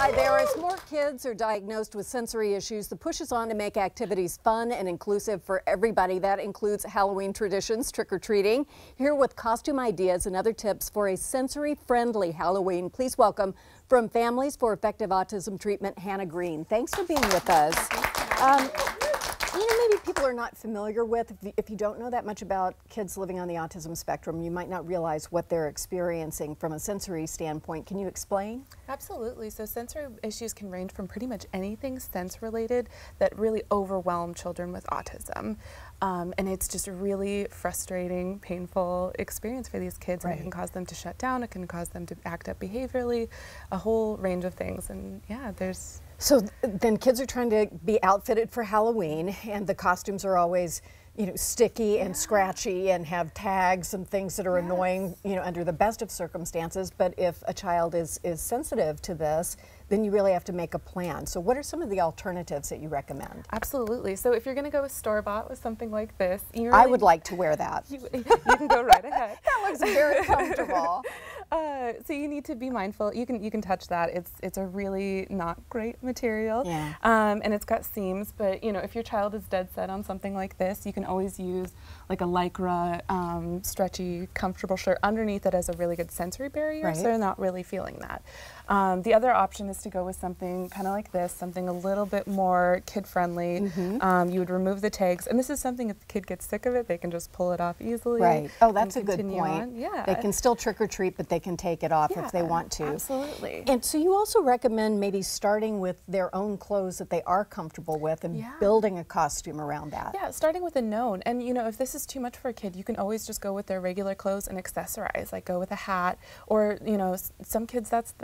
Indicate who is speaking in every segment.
Speaker 1: Hi there. As more kids are diagnosed with sensory issues, the push is on to make activities fun and inclusive for everybody. That includes Halloween traditions, trick-or-treating. Here with costume ideas and other tips for a sensory-friendly Halloween, please welcome from Families for Effective Autism Treatment, Hanna Green. Thanks for being with us. You know, maybe people are not familiar with, if you don't know that much about kids living on the autism spectrum, you might not realize what they're experiencing from a sensory standpoint. Can you explain?
Speaker 2: Absolutely. So sensory issues can range from pretty much anything sense-related that really overwhelm children with autism. And it's just a really frustrating, painful experience for these kids. Right. And it can cause them to shut down, it can cause them to act up behaviorally, a whole range of things. And yeah, there's...
Speaker 1: So then kids are trying to be outfitted for Halloween, and the costumes are always, you know, sticky and scratchy and have tags and things that are annoying, you know, under the best of circumstances. But if a child is sensitive to this, then you really have to make a plan. So what are some of the alternatives that you recommend?
Speaker 2: Absolutely. So if you're going to go with store-bought with something like this,
Speaker 1: I would like to wear that.
Speaker 2: You can go right ahead.
Speaker 1: That looks very comfortable.
Speaker 2: So you need to be mindful. You can touch that. It's a really not great material, and it's got seams. But you know, if your child is dead set on something like this, you can always use like a lycra, stretchy, comfortable shirt underneath it as a really good sensory barrier, so they're not really feeling that. The other option is to go with something kind of like this, something a little bit more kid-friendly. You would remove the tags, and this is something if the kid gets sick of it, they can just pull it off easily. Right.
Speaker 1: Oh, that's a good point.
Speaker 2: On. Yeah.
Speaker 1: They can still trick or treat, but they can take it off if they want to.
Speaker 2: Absolutely.
Speaker 1: And so you also recommend maybe starting with their own clothes that they are comfortable with and building a costume around that.
Speaker 2: Yeah, starting with a known. And you know, if this is too much for a kid, you can always just go with their regular clothes and accessorize, like go with a hat, or you know, some kids that's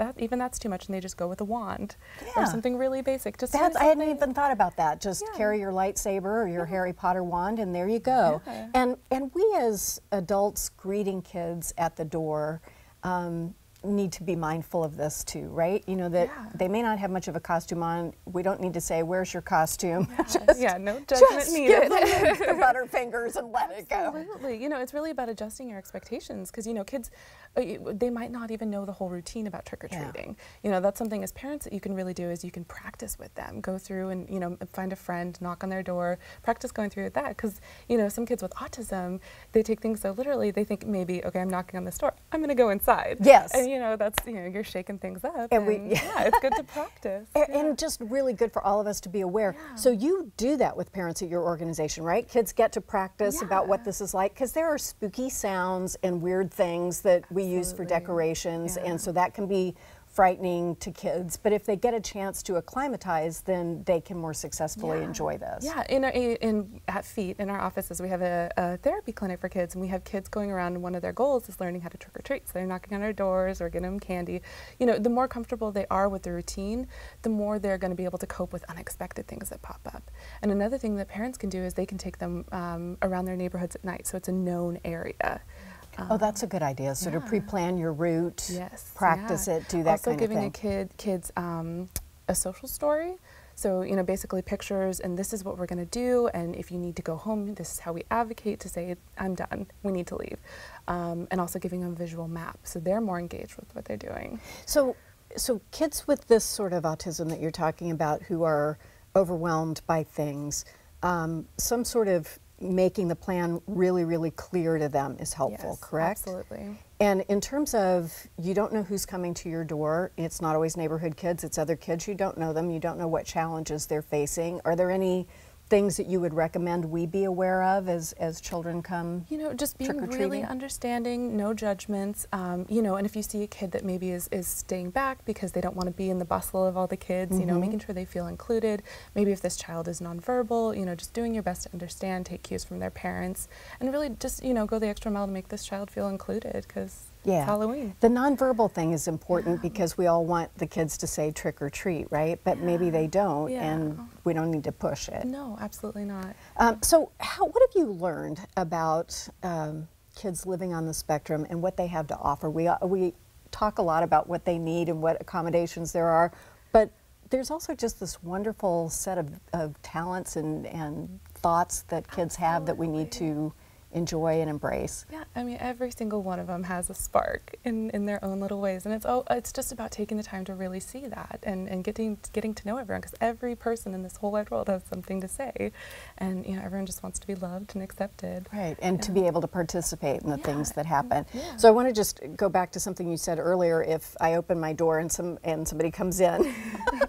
Speaker 2: too much and they just go with a wand or something really basic. Just
Speaker 1: I hadn't even thought about that. Just carry your lightsaber or your Harry Potter wand and there you go. And we as adults greeting kids at the door need to be mindful of this too, right? You know, that they may not have much of a costume on. We don't need to say, where's your costume?
Speaker 2: No judgment needed.
Speaker 1: Give them the butterfingers and let it go.
Speaker 2: Absolutely. You know, it's really about adjusting your expectations because, you know, kids, they might not even know the whole routine about trick-or-treating. You know, that's something as parents that you can really do is you can practice with them. Go through and, you know, find a friend, knock on their door, practice going through that because, you know, some kids with autism, they take things so literally, they think maybe, okay, I'm knocking on this door, I'm going to go inside. And, you know, that's, you know, you're shaking things up. And it's good to practice.
Speaker 1: And just really good for all of us to be aware. So you do that with parents at your organization, right? Kids get to practice about what this is like because there are spooky sounds and weird things that we use for decorations, and so that can be frightening to kids, but if they get a chance to acclimatize, then they can more successfully enjoy this.
Speaker 2: At FEET, in our offices, we have a therapy clinic for kids, and we have kids going around, and one of their goals is learning how to trick-or-treat. So they're knocking on our doors or getting them candy. You know, the more comfortable they are with the routine, the more they're going to be able to cope with unexpected things that pop up. And another thing that parents can do is they can take them around their neighborhoods at night, so it's a known area.
Speaker 1: Oh, that's a good idea. So to pre-plan your route, practice it, do that kind of thing.
Speaker 2: Also giving kids a social story. So, you know, basically pictures, and this is what we're going to do, and if you need to go home, this is how we advocate to say, I'm done, we need to leave. And also giving them a visual map, so they're more engaged with what they're doing.
Speaker 1: So kids with this sort of autism that you're talking about who are overwhelmed by things, some sort of making the plan really, really clear to them is helpful, correct?
Speaker 2: Absolutely.
Speaker 1: And in terms of, you don't know who's coming to your door, it's not always neighborhood kids, it's other kids, you don't know them, you don't know what challenges they're facing. Are there any things that you would recommend we be aware of as children come?
Speaker 2: You know, just being really understanding, no judgments, you know, and if you see a kid that maybe is staying back because they don't want to be in the bustle of all the kids, you know, making sure they feel included. Maybe if this child is nonverbal, you know, just doing your best to understand, take cues from their parents, and really just, you know, go the extra mile to make this child feel included because it's Halloween.
Speaker 1: The nonverbal thing is important because we all want the kids to say trick or treat, right? But maybe they don't, and we don't need to push it.
Speaker 2: No, absolutely not.
Speaker 1: So what have you learned about kids living on the spectrum and what they have to offer? We talk a lot about what they need and what accommodations there are, but there's also just this wonderful set of talents and thoughts that kids have that we need to enjoy and embrace.
Speaker 2: Yeah, I mean, every single one of them has a spark in their own little ways, and it's just about taking the time to really see that and getting to know everyone, because every person in this whole wide world has something to say, and you know, everyone just wants to be loved and accepted.
Speaker 1: Right, and to be able to participate in the things that happen.
Speaker 2: Yeah.
Speaker 1: So I want to just go back to something you said earlier. If I open my door and somebody comes in,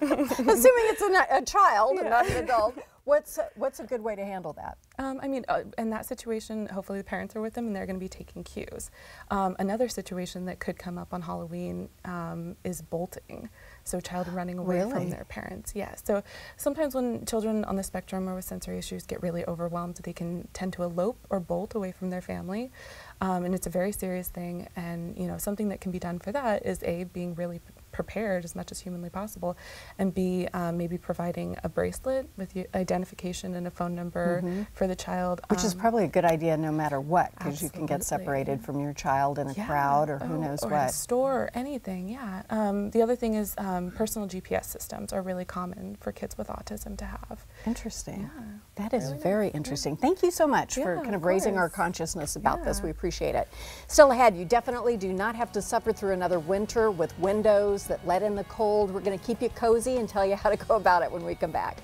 Speaker 1: assuming it's a child and not an adult, what's a good way to handle that?
Speaker 2: I mean, in that situation, hopefully the parents are with them and they're going to be taking cues. Another situation that could come up on Halloween is bolting. So a child running away from their parents. Yeah. So sometimes when children on the spectrum or with sensory issues get really overwhelmed, they can tend to elope or bolt away from their family. And it's a very serious thing. And you know, something that can be done for that is A, being really prepared as much as humanly possible, and B, maybe providing a bracelet with identification and a phone number for the child.
Speaker 1: Which is probably a good idea no matter what, because you can get separated from your child in a crowd or who knows
Speaker 2: or
Speaker 1: what.
Speaker 2: Or a store or anything, yeah. The other thing is personal GPS systems are really common for kids with autism to have.
Speaker 1: Interesting.
Speaker 2: Yeah.
Speaker 1: That is very interesting. Thank you so much for kind of raising our
Speaker 2: course.
Speaker 1: consciousness about this. We appreciate it. Still ahead, you definitely do not have to suffer through another winter with windows that let in the cold. We're going to keep you cozy and tell you how to go about it when we come back.